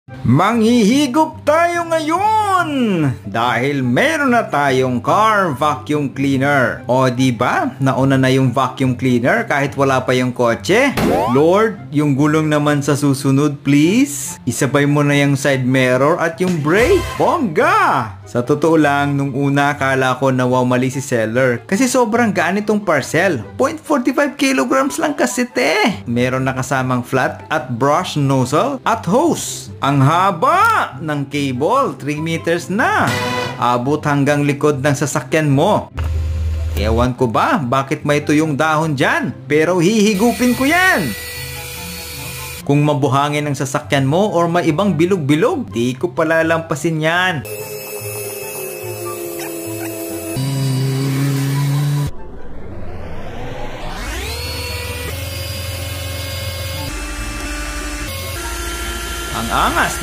Manghihigop tayo ngayon dahil meron na tayong car vacuum cleaner. O di ba? Nauna na yung vacuum cleaner kahit wala pa yung kotse. Lord, yung gulong naman sa susunod please. Isabay mo na yung side mirror at yung brake. Bongga! Sa totoo lang, nung una akala ko na wow mali si seller kasi sobrang gaan itong parcel. 0.45 kilograms lang kasi te. Meron na kasamang flat at brush nozzle at hose. Ang haba ng cable, 3 meters na. Abot hanggang likod ng sasakyan mo. Ewan ko ba bakit may tuyong dahon dyan, pero hihigupin ko yan. Kung mabuhangin ang sasakyan mo or may ibang bilog-bilog, di ko palalampasin yan. Ang angas